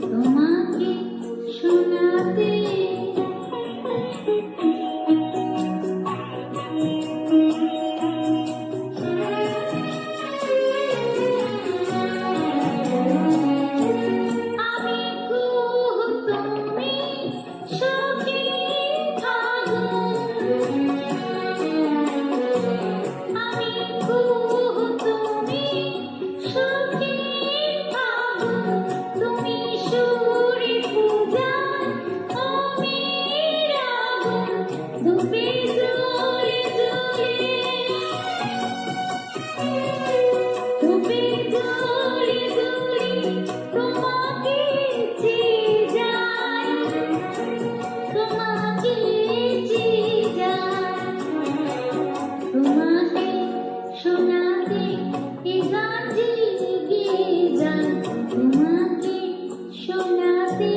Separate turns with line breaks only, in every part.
তোমাকে শোনাতে। আমি কুহ তুমি সখী ফাগুন, আমি কুহ তুমি সখী ফাগুন, তুমি সুরে পূজার অমির আগুন, ধূপে জ্বলে জ্বলে, ধূপে জ্বলে জ্বলে তোমাকে চেয়ে যাই, তোমাকে চেয়ে যাই। তোমাকে শোনাতে এ গান যে গেয়ে যাই, তোমাকে শোনাতে।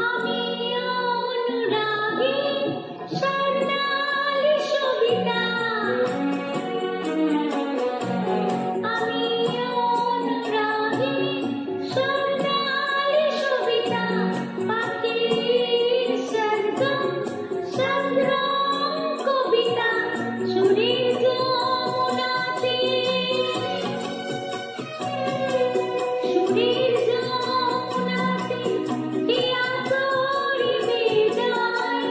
আমি অনুরাগে স্বর্ণালী সবিতা, আমি অনুরাগে স্বর্ণালী সবিতা, পাখির সরগম সদ্রম কবিতা, সুরের যমুনাতে, সুরের যমুনাতে হিয়া তোরি বিদায়,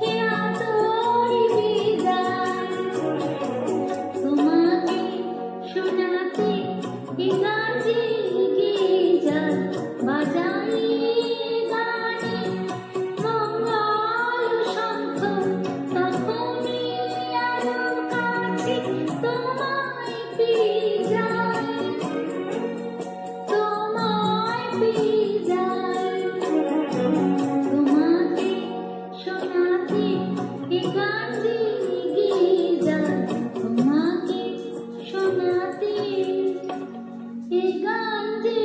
হিয়া তোরি বিদায়। তোমাকে শোনাতে এ গান যে গেয়ে যাই, বাজাই গানে মঙ্গল শঙ্খ, তখনই আরো কাছে তোমায় পেয়ে যাই, তোমায় পেয়ে যাই। তোমাকে শোনাতে এ গান যে গেয়ে যাই, তোমাকে শোনাতে এ গান যে